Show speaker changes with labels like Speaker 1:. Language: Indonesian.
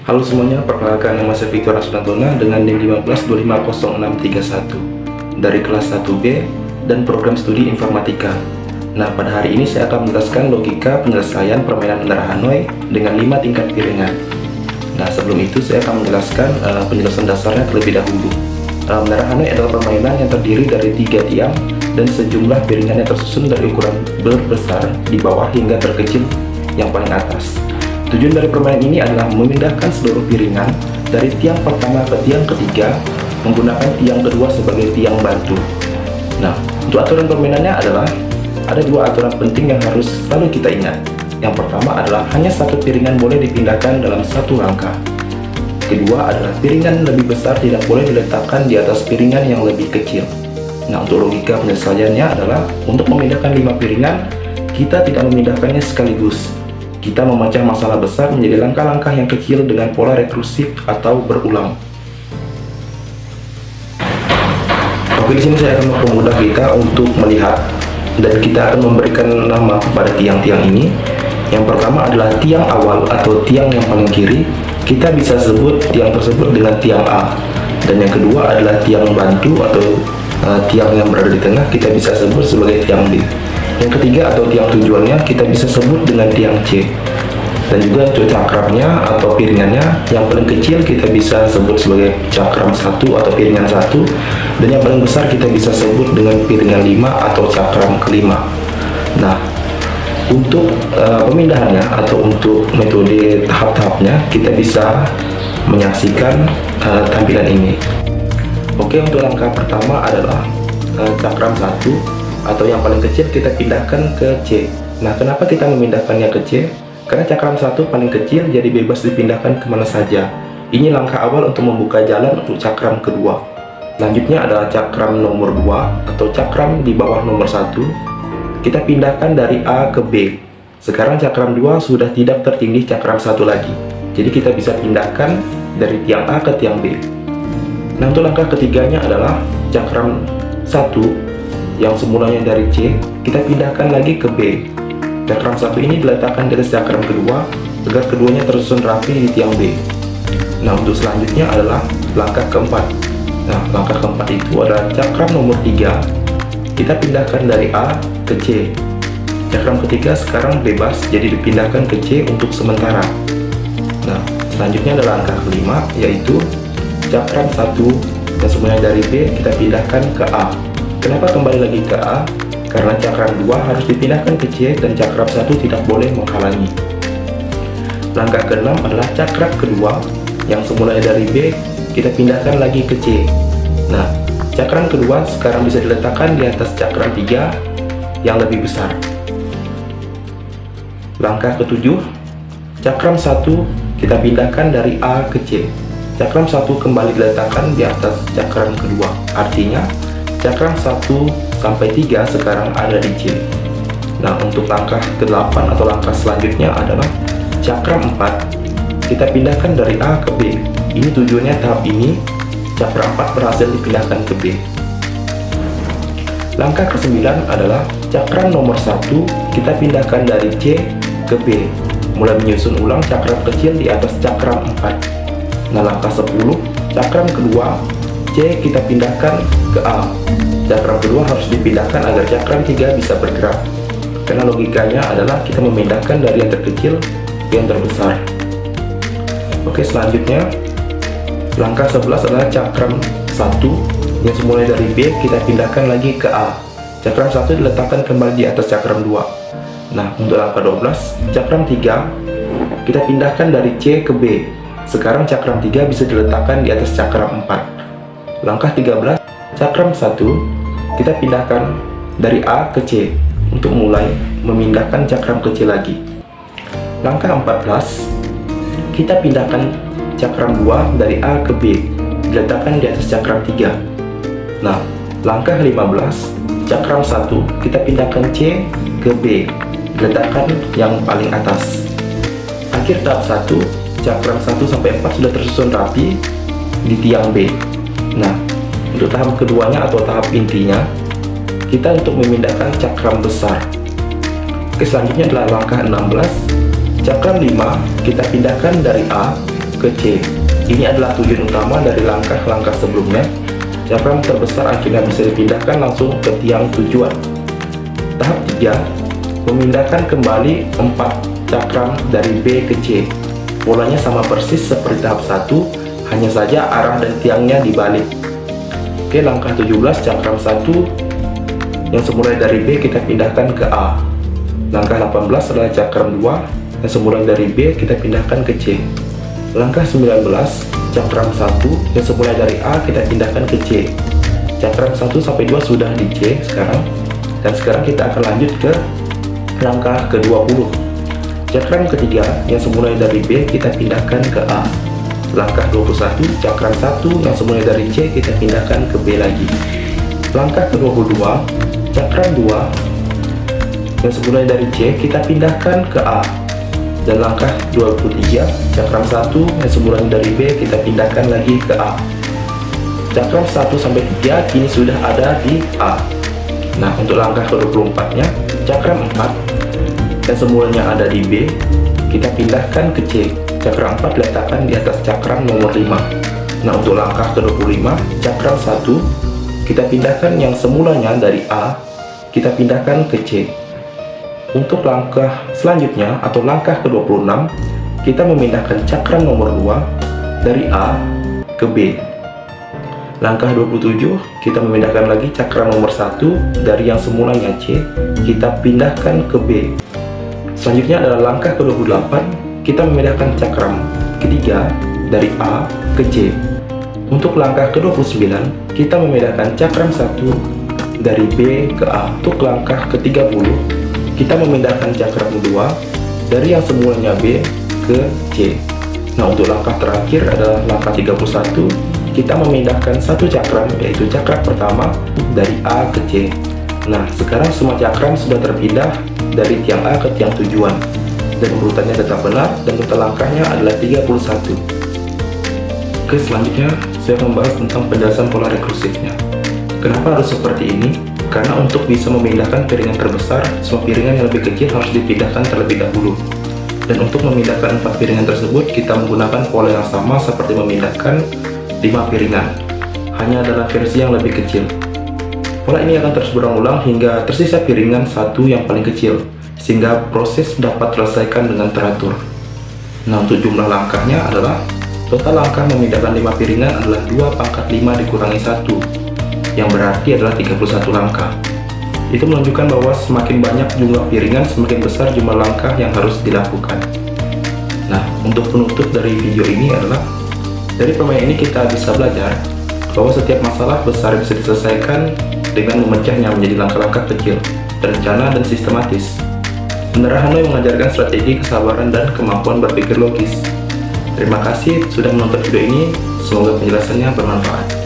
Speaker 1: Halo semuanya, perkenalkan nama saya Victor Asnantona dengan NIM 15250631 dari kelas 1B dan program studi informatika. Nah, pada hari ini saya akan menjelaskan logika penyelesaian permainan menara Hanoi dengan 5 tingkat piringan. Nah, sebelum itu saya akan menjelaskan penjelasan dasarnya terlebih dahulu. Menara Hanoi adalah permainan yang terdiri dari 3 tiang dan sejumlah piringan yang tersusun dari ukuran berbesar di bawah hingga terkecil yang paling atas. Tujuan dari permainan ini adalah memindahkan seluruh piringan dari tiang pertama ke tiang ketiga menggunakan tiang kedua sebagai tiang bantu. Nah, untuk aturan permainannya adalah ada 2 aturan penting yang harus selalu kita ingat. Yang pertama adalah hanya satu piringan boleh dipindahkan dalam satu langkah. Kedua adalah piringan lebih besar tidak boleh diletakkan di atas piringan yang lebih kecil. Nah, untuk logika penyelesaiannya adalah untuk memindahkan 5 piringan, kita tidak memindahkannya sekaligus. Kita memecah masalah besar menjadi langkah-langkah yang kecil dengan pola rekursif atau berulang. Oke, di sini saya akan mempermudah kita untuk melihat dan kita akan memberikan nama kepada tiang-tiang ini. Yang pertama adalah tiang awal atau tiang yang paling kiri. Kita bisa sebut tiang tersebut dengan tiang A. Dan yang kedua adalah tiang bantu atau tiang yang berada di tengah, kita bisa sebut sebagai tiang B. Yang ketiga atau tiang tujuannya kita bisa sebut dengan tiang C. Dan juga untuk cakramnya atau piringannya yang paling kecil kita bisa sebut sebagai cakram 1 atau piringan 1, dan yang paling besar kita bisa sebut dengan piringan 5 atau cakram kelima. Nah, untuk pemindahannya atau untuk metode tahap-tahapnya kita bisa menyaksikan tampilan ini. Oke, untuk langkah pertama adalah cakram 1 atau yang paling kecil kita pindahkan ke C. Nah, kenapa kita memindahkannya ke C? Karena cakram 1 paling kecil, jadi bebas dipindahkan kemana saja. Ini langkah awal untuk membuka jalan untuk cakram kedua. Selanjutnya adalah cakram nomor 2 atau cakram di bawah nomor 1. Kita pindahkan dari A ke B. Sekarang cakram 2 sudah tidak tertindih cakram 1 lagi. Jadi kita bisa pindahkan dari tiang A ke tiang B. Nah, untuk langkah ketiganya adalah cakram 1 yang semulanya dari C, kita pindahkan lagi ke B. Cakram 1 ini diletakkan di atas cakram kedua agar keduanya tersusun rapi di tiang B. Nah, untuk selanjutnya adalah langkah keempat. Nah, langkah keempat itu adalah cakram nomor 3. Kita pindahkan dari A ke C. Cakram ketiga sekarang bebas, jadi dipindahkan ke C untuk sementara. Nah, selanjutnya adalah langkah kelima, yaitu cakram 1 yang semuanya dari B kita pindahkan ke A. Kenapa kembali lagi ke A? Karena cakram 2 harus dipindahkan ke C dan cakram 1 tidak boleh menghalangi. Langkah ke-6 adalah cakram kedua yang semulanya dari B kita pindahkan lagi ke C. Nah, cakram kedua sekarang bisa diletakkan di atas cakram 3 yang lebih besar. Langkah ke-7, cakram 1 kita pindahkan dari A ke C. Cakram 1 kembali diletakkan di atas cakram kedua. Artinya cakram 1 sampai 3 sekarang ada di C. Nah, untuk langkah ke-8 atau langkah selanjutnya adalah cakram 4 kita pindahkan dari A ke B. Ini tujuannya tahap ini cakram 4 berhasil dipindahkan ke B. Langkah ke-9 adalah cakram nomor 1 kita pindahkan dari C ke B, mulai menyusun ulang cakram kecil di atas cakram 4. Nah, langkah 10 cakram kedua C kita pindahkan ke A. Cakram kedua harus dipindahkan agar cakram 3 bisa bergerak. Karena logikanya adalah kita memindahkan dari yang terkecil ke yang terbesar. Oke, selanjutnya langkah 11 adalah cakram 1 yang semulanya dari B kita pindahkan lagi ke A. Cakram 1 diletakkan kembali di atas cakram 2. Nah, untuk langkah 12 cakram 3 kita pindahkan dari C ke B. Sekarang cakram 3 bisa diletakkan di atas cakram 4. Langkah 13, cakram 1 kita pindahkan dari A ke C untuk mulai memindahkan cakram kecil lagi. Langkah 14, kita pindahkan cakram 2 dari A ke B, diletakkan di atas cakram 3. Nah, langkah 15, cakram 1 kita pindahkan C ke B, diletakkan yang paling atas. Akhir tahap 1, cakram 1 sampai 4 sudah tersusun rapi di tiang B. Nah, untuk tahap keduanya atau tahap intinya, kita untuk memindahkan cakram besar. Oke, selanjutnya adalah langkah 16. Cakram 5 kita pindahkan dari A ke C. Ini adalah tujuan utama dari langkah-langkah sebelumnya. Cakram terbesar akhirnya bisa dipindahkan langsung ke tiang tujuan. Tahap 3, memindahkan kembali 4 cakram dari B ke C. Polanya sama persis seperti tahap 1, hanya saja arah dan tiangnya dibalik. Oke, langkah 17, cakram 1 yang semula dari B kita pindahkan ke A. Langkah 18 adalah cakram 2 yang semula dari B kita pindahkan ke C. Langkah 19, cakram 1 yang semula dari A kita pindahkan ke C. Cakram 1 sampai 2 sudah di C sekarang. Dan sekarang kita akan lanjut ke langkah ke-20. Cakram ketiga yang semula dari B kita pindahkan ke A. Langkah 21, cakram 1 yang semula dari C kita pindahkan ke B lagi. Langkah ke-22, cakram 2 yang semula dari C kita pindahkan ke A. Dan langkah 23, cakram 1 yang semula dari B kita pindahkan lagi ke A. Cakram 1 sampai 3 kini sudah ada di A. Nah, untuk langkah ke-24 nya, cakram 4 yang semulanya ada di B kita pindahkan ke C. Cakram 4 diletakkan di atas cakram nomor 5. Nah, untuk langkah ke-25, cakram 1 kita pindahkan yang semulanya dari A kita pindahkan ke C. Untuk langkah selanjutnya atau langkah ke-26, kita memindahkan cakram nomor 2 dari A ke B. Langkah 27, kita memindahkan lagi cakram nomor 1 dari yang semulanya C kita pindahkan ke B. Selanjutnya adalah langkah ke-28, kita memindahkan cakram ketiga dari A ke C. Untuk langkah ke-29, kita memindahkan cakram 1 dari B ke A. Untuk langkah ke-30, kita memindahkan cakram 2 dari yang semulanya B ke C. Nah, untuk langkah terakhir adalah langkah 31, kita memindahkan satu cakram, yaitu cakram pertama dari A ke C. Nah, sekarang semua cakram sudah terpindah dari tiang A ke tiang tujuan, dan urutannya tetap benar, dan total langkahnya adalah 31. Oke, selanjutnya saya akan membahas tentang penjelasan pola rekursifnya. Kenapa harus seperti ini? Karena untuk bisa memindahkan piringan terbesar, semua piringan yang lebih kecil harus dipindahkan terlebih dahulu. Dan untuk memindahkan 4 piringan tersebut, kita menggunakan pola yang sama seperti memindahkan 5 piringan, hanya dalam versi yang lebih kecil. Pola ini akan terus berulang-ulang hingga tersisa piringan satu yang paling kecil, sehingga proses dapat terselesaikan dengan teratur. Nah, untuk jumlah langkahnya adalah total langkah memindahkan 5 piringan adalah 2 pangkat 5 dikurangi 1, yang berarti adalah 31 langkah. Itu menunjukkan bahwa semakin banyak jumlah piringan, semakin besar jumlah langkah yang harus dilakukan. Nah, untuk penutup dari video ini adalah, dari permainan ini kita bisa belajar bahwa setiap masalah besar bisa diselesaikan dengan memecahnya menjadi langkah-langkah kecil, terencana dan sistematis. Menara Hanoi mengajarkan strategi, kesabaran, dan kemampuan berpikir logis. Terima kasih sudah menonton video ini, semoga penjelasannya bermanfaat.